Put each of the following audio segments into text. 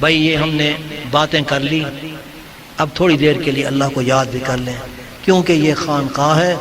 بھائی یہ ہم نے باتیں کر لی، اب تھوڑی دیر کے لیے اللہ کو یاد بھی کر لیں، کیونکہ یہ خانقاہ ہے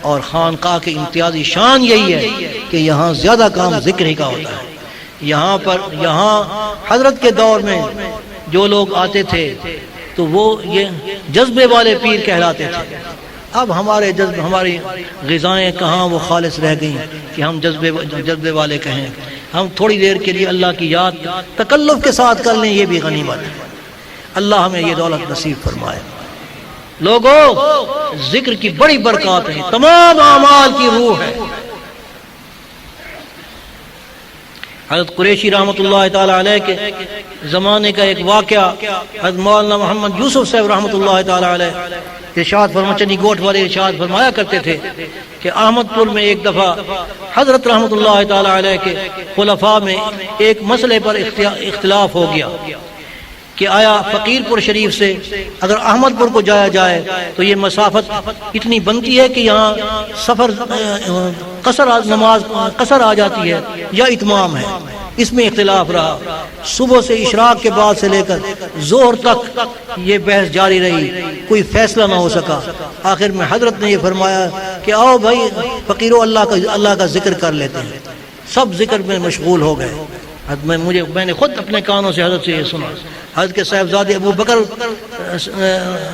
اور خانقاہ کی امتیازی شان یہی ہے کہ یہاں زیادہ کام ذکر ہی کا ہوتا ہے۔ یہاں حضرت کے دور میں جو لوگ آتے تھے تو وہ یہ جذبے والے پیر کہلاتے تھے۔ اب ہماری غذائیں کہاں وہ خالص رہ گئیں کہ ہم جذبے والے کہیں۔ ہم تھوڑی دیر کے لیے اللہ کی یاد تکلف کے ساتھ کر لیں، یہ بھی غنیمت ہے۔ اللہ ہمیں یہ دولت نصیب فرمائے۔ لوگوں، ذکر کی بڑی برکات ہے، تمام اعمال کی روح ہے۔ حضرت قریشی رحمۃ اللہ تعالی علیہ کے زمانے کا ایک واقعہ، حضرت مولانا محمد یوسف صاحب رحمۃ اللہ تعالی علیہ ارشاد چنی گوٹ والے ارشاد فرمایا کرتے تھے کہ احمد پور میں ایک دفعہ حضرت رحمۃ اللہ تعالی علیہ کے خلفاء میں ایک مسئلے پر اختلاف ہو گیا کہ آیا فقیر پور شریف سے اگر احمد پور کو جایا جائے تو یہ مسافت اتنی بنتی ہے کہ یہاں سفر قصر آ جاتی ہے یا اتمام ہے۔ اس میں اختلاف رہا، صبح سے اشراق کے بعد سے لے کر ظہر تک یہ بحث جاری رہی، کوئی فیصلہ نہ ہو سکا۔ آخر میں حضرت نے یہ فرمایا کہ آؤ بھائی فقیرو اللہ کا ذکر کر لیتے ہیں۔ سب ذکر میں مشغول ہو گئے۔ میں نے خود اپنے کانوں سے حضرت سے یہ سنا، حضرت کے صاحبزادے ابو بکر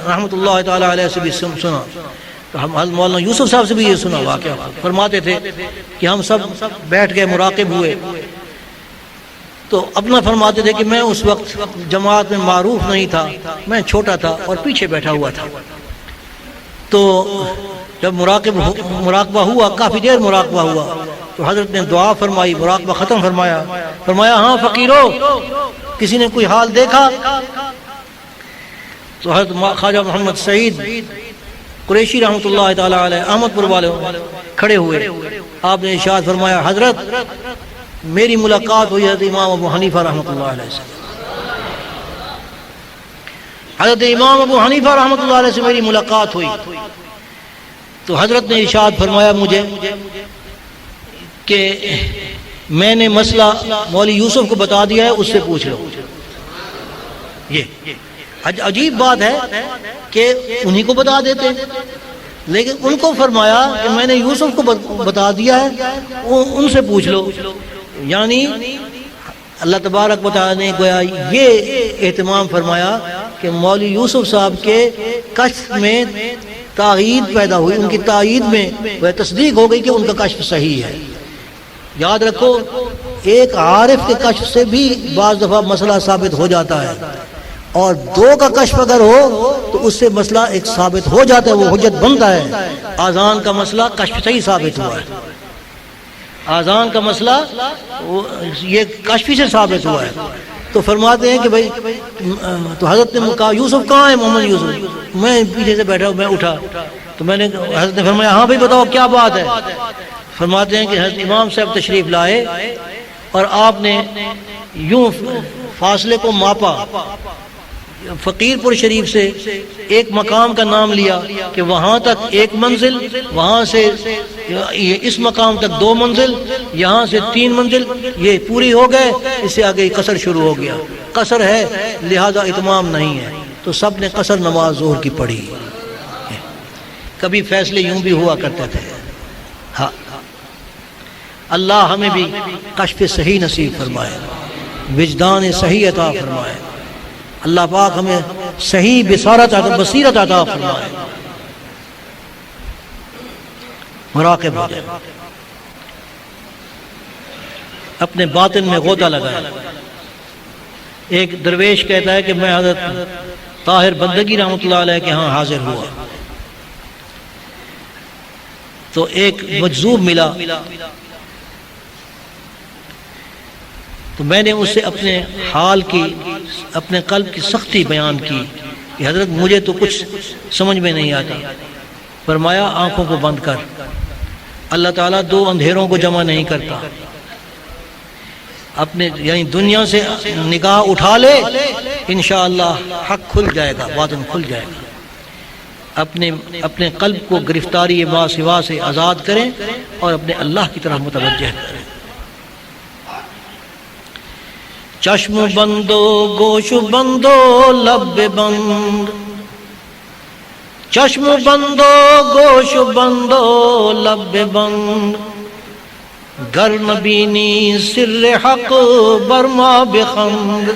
رحمۃ اللہ تعالی علیہ سے بھی سنا، ہم حضرت مولانا یوسف صاحب سے بھی یہ سنا واقعہ۔ فرماتے تھے کہ ہم سب بیٹھ گئے، مراقب ہوئے، تو اپنا فرماتے تھے کہ میں اس وقت جماعت میں معروف نہیں تھا، میں چھوٹا تھا اور پیچھے بیٹھا ہوا تھا۔ تو جب مراقبہ ہوا، کافی دیر مراقبہ ہوا، تو حضرت نے دعا فرمائی، مراقبہ ختم فرمایا ہاں فقیرو کسی نے کوئی حال دیکھا؟ تو حضرت خواجہ محمد سعید قریشی رحمۃ اللہ تعالی علیہ احمد پور والے کھڑے ہوئے۔ آپ نے ارشاد فرمایا حضرت میری ملاقات ہوئی حضرت امام ابو حنیفہ رحمۃ اللہ علیہ سے، حضرت امام ابو حنیفہ رحمۃ اللہ علیہ سے میری ملاقات ہوئی۔ تو حضرت نے ارشاد فرمایا مجھے کہ میں نے مسئلہ مولوی یوسف کو بتا دیا ہے، اس سے پوچھ لو۔ یہ عجیب بات ہے کہ انہی کو بتا دیتے، لیکن ان کو فرمایا کہ میں نے یوسف کو بتا دیا ہے، ان سے پوچھ لو۔ یعنی اللہ تبارک و تعالی نے گویا یہ اہتمام فرمایا کہ مولوی یوسف صاحب کے کشف میں تائید پیدا ہوئی، ان کی تائید میں وہ تصدیق ہو گئی کہ ان کا کشف صحیح ہے۔ یاد رکھو ایک عارف کے کشف سے بھی بعض دفعہ مسئلہ ثابت ہو جاتا ہے، اور دو کا کشف اگر ہو تو اس سے مسئلہ ایک ثابت ہو جاتا ہے، وہ حجت بنتا ہے۔ آذان کا مسئلہ کشف صحیح ثابت ہوا ہے، آذان کا مسئلہ یہ کشفی سے ثابت ہوا ہے۔ تو فرماتے ہیں کہ بھائی تو حضرت نے کہا یوسف کہاں ہے؟ محمد یوسف، میں پیچھے سے بیٹھا ہوں، میں اٹھا تو میں نے حضرت نے فرمایا ہاں بھائی بتاؤ کیا بات ہے؟ فرماتے ہیں کہ حضرت امام صاحب تشریف لائے اور آپ نے یوں فاصلے کو ماپا، فقیر پور شریف سے ایک مقام کا نام لیا کہ وہاں تک ایک منزل، وہاں سے اس مقام تک 2 منزل، یہاں سے 3 منزل، یہ پوری ہو گئے، اس سے آگے قصر شروع ہو گیا۔ قصر ہے لہذا اتمام نہیں ہے، تو سب نے قصر نماز ظہر کی پڑھی۔ کبھی فیصلے یوں بھی ہوا کرتے تھے۔ ہاں اللہ ہمیں بھی کشف صحیح نصیب فرمائے، وجدان صحیح عطا فرمائے، اللہ پاک ہمیں صحیح بصیرت عطا فرمائے۔ مراقب ہو جائے، اپنے باطن میں غوطہ لگائے۔ ایک درویش کہتا ہے کہ میں حضرت طاہر بندگی رحمۃ اللہ علیہ کے ہاں حاضر ہوا تو ایک مجذوب ملا، تو میں نے اس سے اپنے حال کی، اپنے قلب کی سختی بیان کی کہ حضرت مجھے تو کچھ سمجھ میں نہیں آتا۔ فرمایا آنکھوں کو بند کر، اللہ تعالیٰ 2 اندھیروں کو جمع نہیں کرتا، اپنے یعنی دنیا سے نگاہ اٹھا لے، انشاءاللہ حق کھل جائے گا، باطن کھل جائے گا۔ اپنے قلب کو گرفتاری ما سوا سے آزاد کریں اور اپنے اللہ کی طرف متوجہ کریں۔ چشم بندو گوش بندو لب بند، چشم بندو گوش بندو لب بند، گر نبینی سر حق برما بخند۔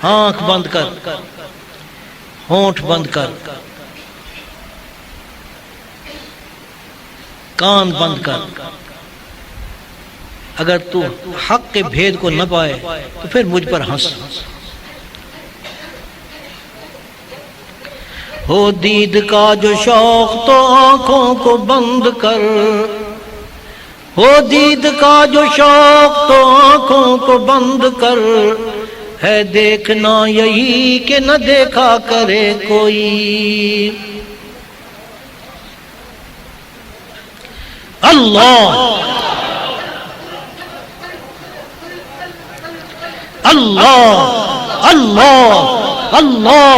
آنکھ بند کر، ہونٹ بند کر، کان بند کر، اگر تو حق کے بھید کو نہ پائے تو پھر مجھ پر ہنس۔ ہو دید کا جو شوق تو آنکھوں کو بند کر، ہو دید کا جو شوق تو آنکھوں کو بند کر، ہے دیکھنا یہی کہ نہ دیکھا کرے کوئی۔ اللہ اللہ اللہ اللہ۔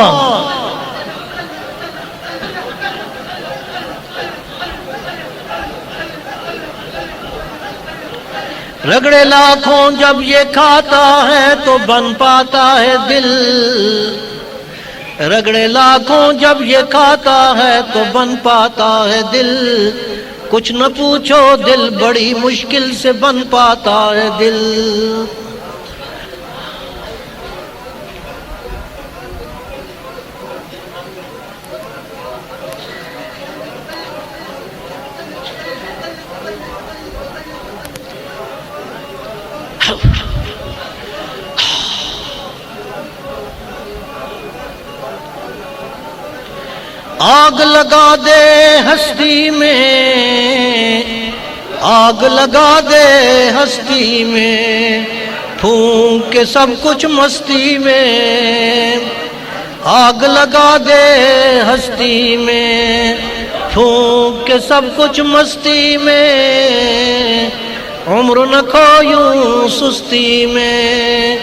رگڑے لاکھوں جب یہ کھاتا ہے تو بن پاتا ہے دل، رگڑے لاکھوں جب یہ کھاتا ہے تو بن پاتا ہے دل، کچھ نہ پوچھو دل بڑی مشکل سے بن پاتا ہے دل۔ آگ لگا دے ہستی میں، آگ لگا دے ہستی میں، پھونک کے سب کچھ مستی میں، آگ لگا دے ہستی میں، پھونک کے سب کچھ مستی میں، عمر نہ کھو یوں سستی میں،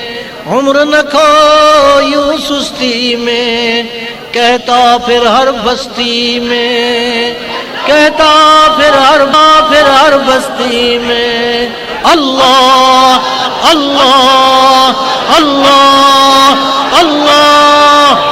عمر نہ کھو یوں سستی میں، کہتا پھر ہر بستی میں، کہتا پھر ہر بستی میں، اللہ اللہ اللہ اللہ۔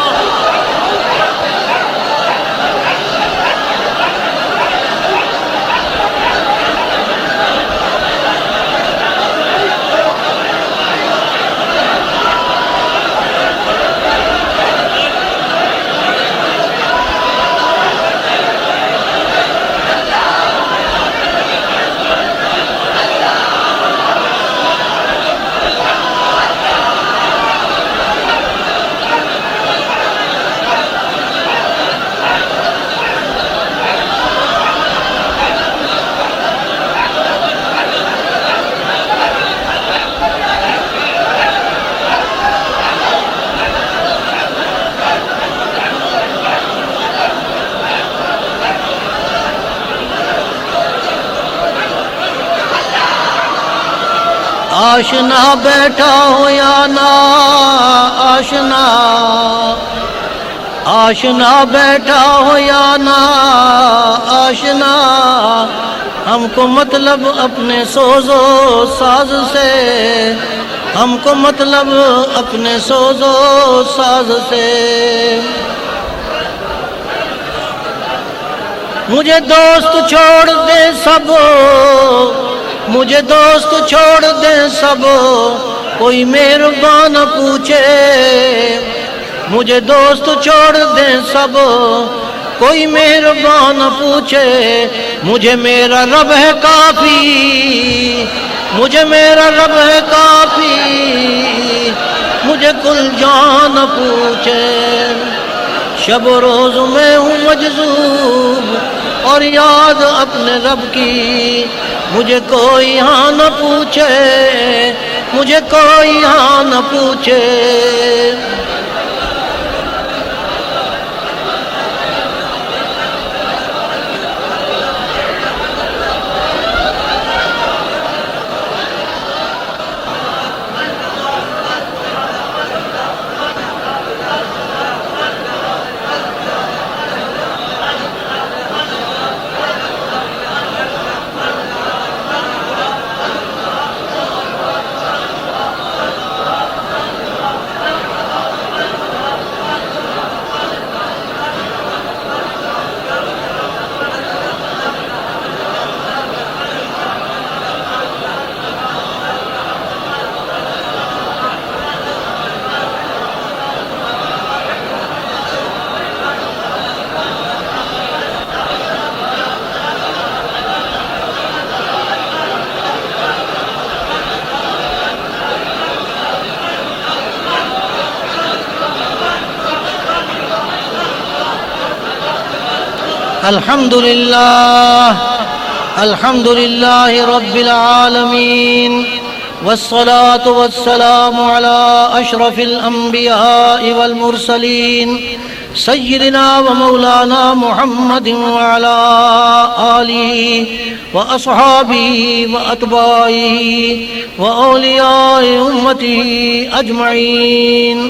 آشنا بیٹھا ہو یا نا آشنا، آشنا بیٹھا ہو یا نا آشنا، ہم کو مطلب اپنے سوز و ساز سے، ہم کو مطلب اپنے سوز و ساز سے۔ مجھے دوست چھوڑ دے سب، مجھے دوست چھوڑ دے سب، کوئی مہربان نہ پوچھے، مجھے دوست چھوڑ دے سب، کوئی مہربان نہ پوچھے، مجھے میرا رب ہے کافی، مجھے میرا رب ہے کافی، مجھے کل جان نہ پوچھے۔ شب و روز میں ہوں مجذوب اور یاد اپنے رب کی، مجھے کوئی ہاں نہ پوچھے، مجھے کوئی ہاں نہ پوچھے۔ الحمد لله رب العالمين والصلاة والسلام على أشرف الأنبياء والمرسلين سيدنا ومولانا محمد وعلى آله وأصحابه وأتباعه وأولياء أمته أجمعين.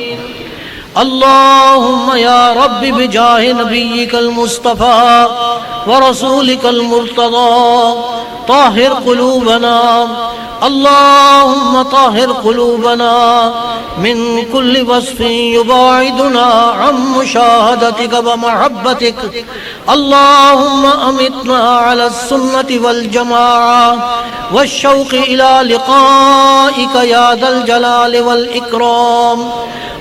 اللهم يا رب بجاه نبيك المصطفى ورسولك المرتضى طهر قلوبنا، اللهم طهر قلوبنا من كل وصف يباعدنا عن مشاهدتك ومحبتك. اللهم أمتنا على السنة والجماعة والشوق إلى لقائك يا ذا الجلال والإكرام.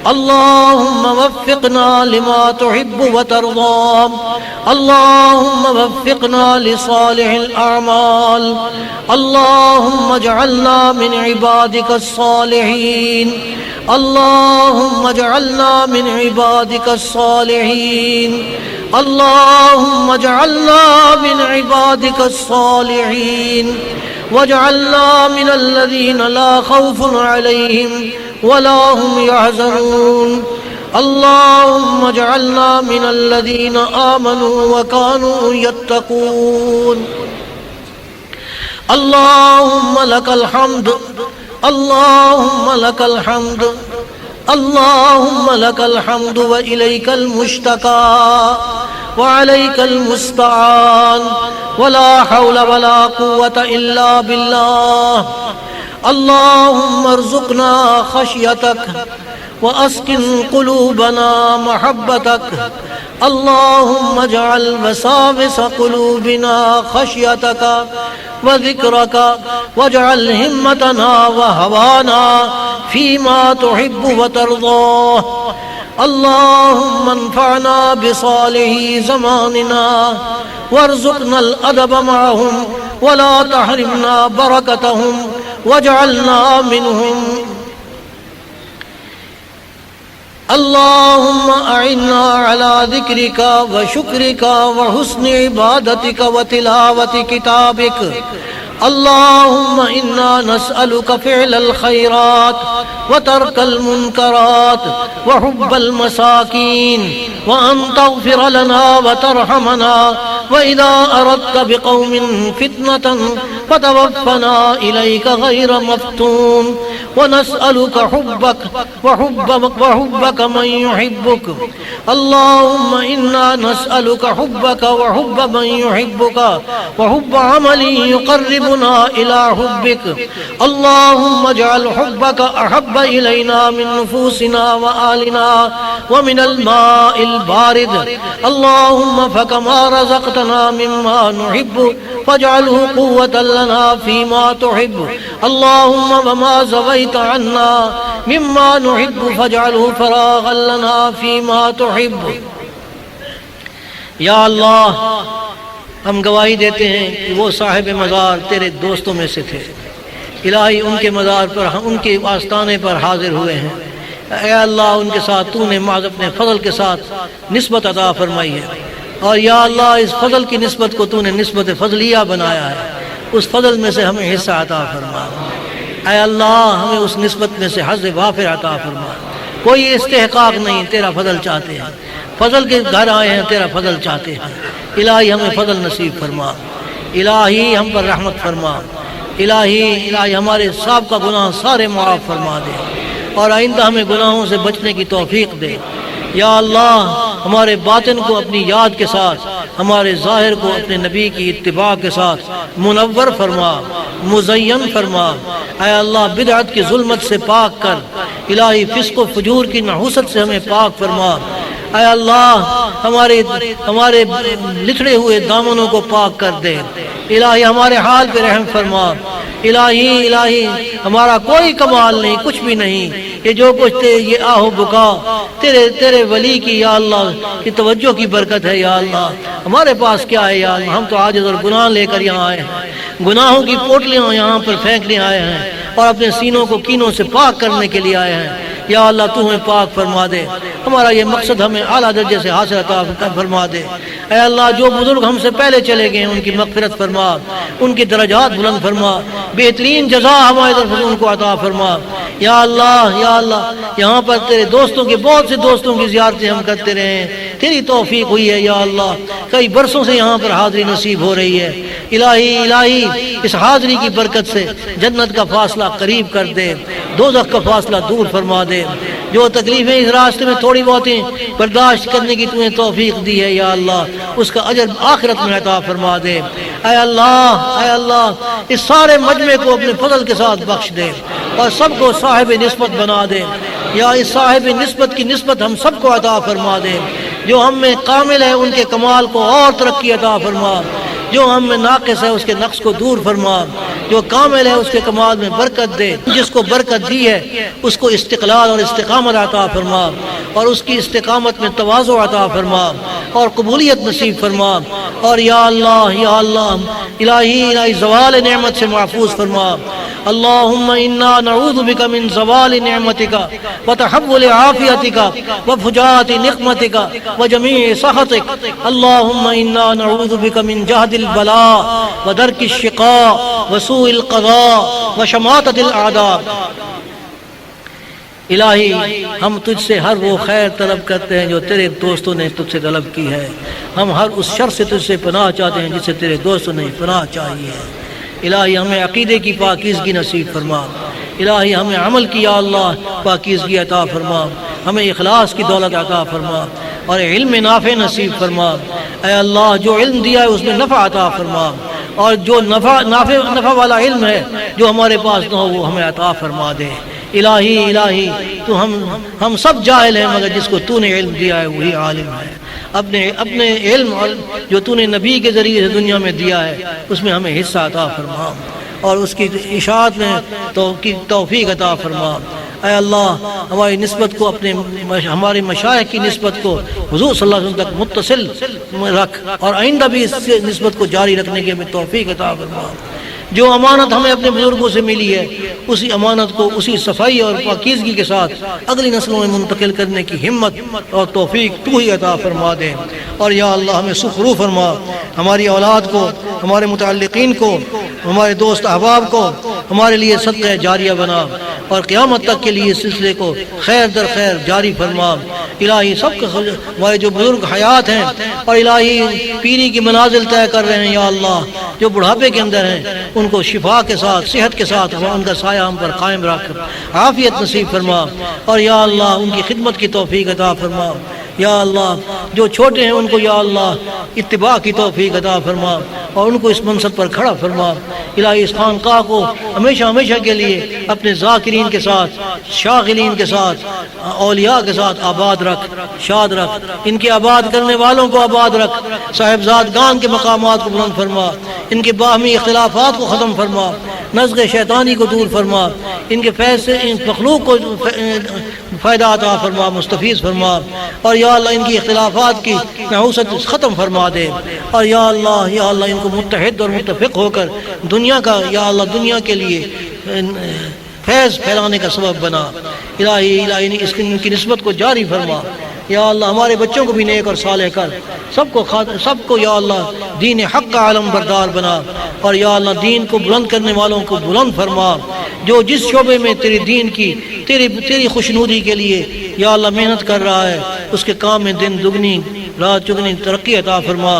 اللهم وفقنا لما تحب وترضى، اللهم وفقنا لصالح الأعمال. اللهم اجعلنا من عبادك الصالحين، اللهم اجعلنا من عبادك الصالحين، اللهم اجعلنا من عبادك الصالحين، واجعلنا من الذين لا خوف عليهم ولا هم يحزنون. اللهم اجعلنا من الذين آمنوا وكانوا يتقون. اللهم لك الحمد، اللهم لك الحمد، اللهم لك الحمد وإليك المشتكى وعليك المستعان، ولا حول ولا قوة إلا بالله. اللهم ارزقنا خشيتك وأسكن قلوبنا محبتك. اللهم اجعل وساوس قلوبنا خشيتك وذكرك، واجعل همتنا وهوانا فيما تحب وترضاه. اللهم انفعنا بصالح زماننا وارزقنا الأدب معهم ولا تحرمنا بركتهم واجعلنا منهم. اللهم أعنا على ذكرك وشكرك وحسن عبادتك وتلاوة كتابك. اللهم إنا نسألك فعل الخيرات وترك المنكرات وحب المساكين، وأن تغفر لنا وترحمنا، وإذا أردت بقوم فتنة فتوفنا إليك غير مفتون. ونسألك حبك وحبك من يحبك. اللهم إنا نسألك حبك وحب من يحبك وحب عمل يقربنا إلى حبك. اللهم اجعل حبك أحب إلينا من نفوسنا وآلنا ومن الماء البارد. اللهم فكما رزقتنا مما نحب فاجعله قوة لنا فيما تحب. اللهم وما زويت عنا مما نحب فاجعله فراغا لنا فيما تحب. یا اللہ، ہم گواہی دیتے ہیں کہ وہ صاحب مزار تیرے دوستوں میں سے تھے. الہی ان کے مزار پر، ان کے آستانے پر حاضر ہوئے ہیں. اے اللہ، ان کے ساتھ تو نے معاذ اپنے فضل کے ساتھ نسبت عطا فرمائی ہے، اور یا اللہ اس فضل کی نسبت کو تو نے نسبت فضلیہ بنایا ہے. اس فضل میں سے ہمیں حصہ عطا فرما. اے اللہ، ہمیں اس نسبت میں سے حظ وافر عطا فرما. کوئی استحقاق نہیں، تیرا فضل چاہتے ہیں. فضل کے گھر آئے ہیں، تیرا فضل چاہتے ہیں. الہی ہمیں فضل نصیب فرما. الہی ہم پر رحمت فرما. الہی ہمارے سابقہ گناہ سارے معاف فرما دے، اور آئندہ ہمیں گناہوں سے بچنے کی توفیق دے. یا اللہ، ہمارے باطن کو اپنی یاد کے ساتھ، ہمارے ظاہر کو اپنے نبی کی اتباع کے ساتھ منور فرما، مزین فرما. اے اللہ، بدعت کی ظلمت سے پاک کر. الہی فسق و فجور کی نحوست سے ہمیں پاک فرما. اے اللہ، ہمارے لتڑے ہوئے دامنوں کو پاک کر دے. الہی ہمارے حال پہ رحم فرما. الہی ہمارا کوئی کمال نہیں، کچھ بھی نہیں. یہ جو کچھ یہ آہو بکا تیرے ولی کی یا اللہ کی توجہ کی برکت ہے. یا اللہ، ہمارے پاس کیا ہے یا اللہ؟ ہم تو عاجز اور گناہ لے کر یہاں آئے ہیں، گناہوں کی پوٹلیاں یہاں پر پھینکنے آئے ہیں، اور اپنے سینوں کو کینوں سے پاک کرنے کے لیے آئے ہیں. یا اللہ، تو ہمیں پاک فرما دے. ہمارا یہ مقصد ہمیں اعلیٰ درجے سے حاصل عطا فرما دے. اے اللہ جو بزرگ ہم سے پہلے چلے گئے ہیں ان کی مغفرت فرما، ان کے درجات بلند فرما، بہترین جزا ہماری طرف سے ان کو عطا فرما۔ یا اللہ یا اللہ، یہاں پر تیرے دوستوں کے بہت سے دوستوں کی زیارتیں ہم کرتے رہے ہیں، تیری توفیق ہوئی ہے یا اللہ، کئی برسوں سے یہاں پر حاضری نصیب ہو رہی ہے۔ الہی اس حاضری کی برکت سے جنت کا فاصلہ قریب کر دے، دوزخ کا فاصلہ دور فرما دے۔ جو تکلیفیں اس راستے میں تھوڑی بہت برداشت کرنے کی تمہیں توفیق دی ہے یا اللہ، اس کا اجر آخرت میں عطا فرما دے۔ اے اللہ اس سارے مجمع کو اپنے فضل کے ساتھ بخش دے اور سب کو صاحب نسبت بنا دے۔ یا اس صاحب نسبت کی نسبت ہم سب کو عطا فرما دے۔ جو ہم میں کامل ہے ان کے کمال کو اور ترقی عطا فرما، جو ہم میں ناقص ہے اس کے نقص کو دور فرما، جو کامل ہے اس کے کمال میں برکت دے، جس کو برکت دی ہے اس کو استقلال اور استقامت عطا فرما، اور اس کی استقامت میں تواضع عطا فرما اور قبولیت نصیب فرما۔ اور یا اللہ الہی زوال نعمت سے محفوظ فرما۔ اللہم انا نعوذ بک من زوال نعمتک وتحول عافیتک وفجاءت نقمتک وجمیع سخطک۔ اللہم انا نعوذ بک من جہد البلاء ودرک الشقاء وسوء القضاء وشماتت الاعداء۔ الہی ہم تجھ سے ہر وہ خیر طلب کرتے ہیں جو تیرے دوستوں نے تجھ سے طلب کی ہے، ہم ہر اس شر سے تجھ سے پناہ چاہتے ہیں جس سے تیرے دوستوں نے پناہ چاہیے ہے۔ الہی ہمیں عقیدے کی پاکیزگی نصیب فرما، الہی ہمیں عمل کی یا اللہ پاکیزگی عطا فرما، ہمیں اخلاص کی دولت عطا فرما اور علم نافع نصیب فرما۔ اے اللہ جو علم دیا ہے اس میں نفع عطا فرما، اور جو نفع والا علم ہے جو ہمارے پاس نہ ہو وہ ہمیں عطا فرما دے۔ الہی تو ہم سب جاہل ہیں مگر جس کو تو نے علم دیا ہے وہی عالم ہے۔ اپنے علم جو تو نے نبی کے ذریعے سے دنیا میں دیا ہے اس میں ہمیں حصہ عطا فرما اور اس کی اشاعت میں توفیق عطا فرما۔ اے اللہ ہماری نسبت کو ہمارے مشائخ کی نسبت کو حضور صلی اللہ علیہ وسلم تک متصل رکھ، اور آئندہ بھی اس نسبت کو جاری رکھنے کی ہمیں توفیق عطا فرما۔ جو امانت ہمیں اپنے بزرگوں سے ملی ہے اسی امانت کو اسی صفائی اور پاکیزگی کے ساتھ اگلی نسلوں میں منتقل کرنے کی ہمت اور توفیق تو ہی عطا فرما دے۔ اور یا اللہ ہمیں سخرو فرما، ہماری اولاد کو، ہمارے متعلقین کو، ہمارے دوست احباب کو ہمارے لیے صدقہ جاریہ بنا، اور قیامت تک کے لیے اس سلسلے کو خیر در خیر جاری فرما۔ الہی سب کے ہمارے جو بزرگ حیات ہیں اور الہی پیری کی منازل طے کر رہے ہیں یا اللہ، جو بڑھاپے کے اندر ہیں ان کو شفا کے ساتھ صحت کے ساتھ ان کا سایہ ہم پر قائم رکھ، عافیت نصیب فرما، اور یا اللہ ان کی خدمت کی توفیق عطا فرما۔ یا اللہ جو چھوٹے ہیں ان کو یا اللہ اتباع کی توفیق عطا فرما اور ان کو اس منصب پر کھڑا فرما۔ الہی اس خانقاہ کو ہمیشہ کے لیے اپنے ذاکرین کے ساتھ، شاغلین کے ساتھ، اولیاء کے ساتھ آباد رکھ، شاد رکھ، ان کے آباد کرنے والوں کو آباد رکھ، صاحبزادگان کے مقامات کو بلند فرما، ان کے باہمی اختلافات کو ختم فرما، نزغ شیطانی کو دور فرما، ان کے فیض سے ان مخلوق کو فائدہ عطا فرما، مستفیض فرما، اور یا اللہ ان کی اختلافات کی نحوست ختم فرما دے، اور یا اللہ ان کو متحد اور متفق ہو کر دنیا کا یا اللہ دنیا کے لیے فیض پھیلانے کا سبب بنا۔ الہی ان کی نسبت کو جاری فرما۔ یا اللہ ہمارے بچوں کو بھی نیک اور صالح کر، سب کو یا اللہ دین حق کا عالم بردار بنا، اور یا اللہ دین کو بلند کرنے والوں کو بلند فرما، جو جس شعبے میں تیرے دین کی تیری خوشنودی کے لیے یا اللہ محنت کر رہا ہے اس کے کام میں دن دگنی رات چگنی ترقی عطا فرما،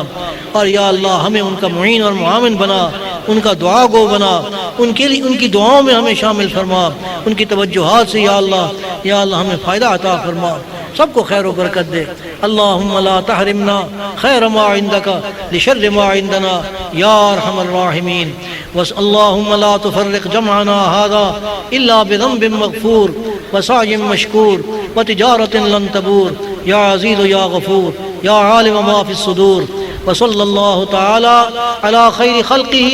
اور یا اللہ ہمیں ان کا معین اور معاون بنا، ان کا دعا گو بنا، ان کی دعاؤں میں ہمیں شامل فرما، ان کی توجہات سے یا اللہ ہمیں فائدہ عطا فرما، سب کو خیر و برکت دے۔ اللہم لا تحرمنا خیر ما عندک لشر ما عندنا یا ارحم الراحمین، اللہم لا تفرق جمعنا هذا الا بذنب مغفور وسعی مشکور وتجارت لن تبور یا عزیز یا غفور یا عالم ما فی الصدور، وصلی اللہ تعالی علی خیر خلقہ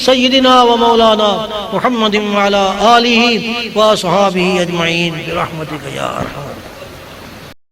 سیدنا و مولانا محمد وعلی آلہ و اصحابہ اجمعین برحمتک یا ارحم۔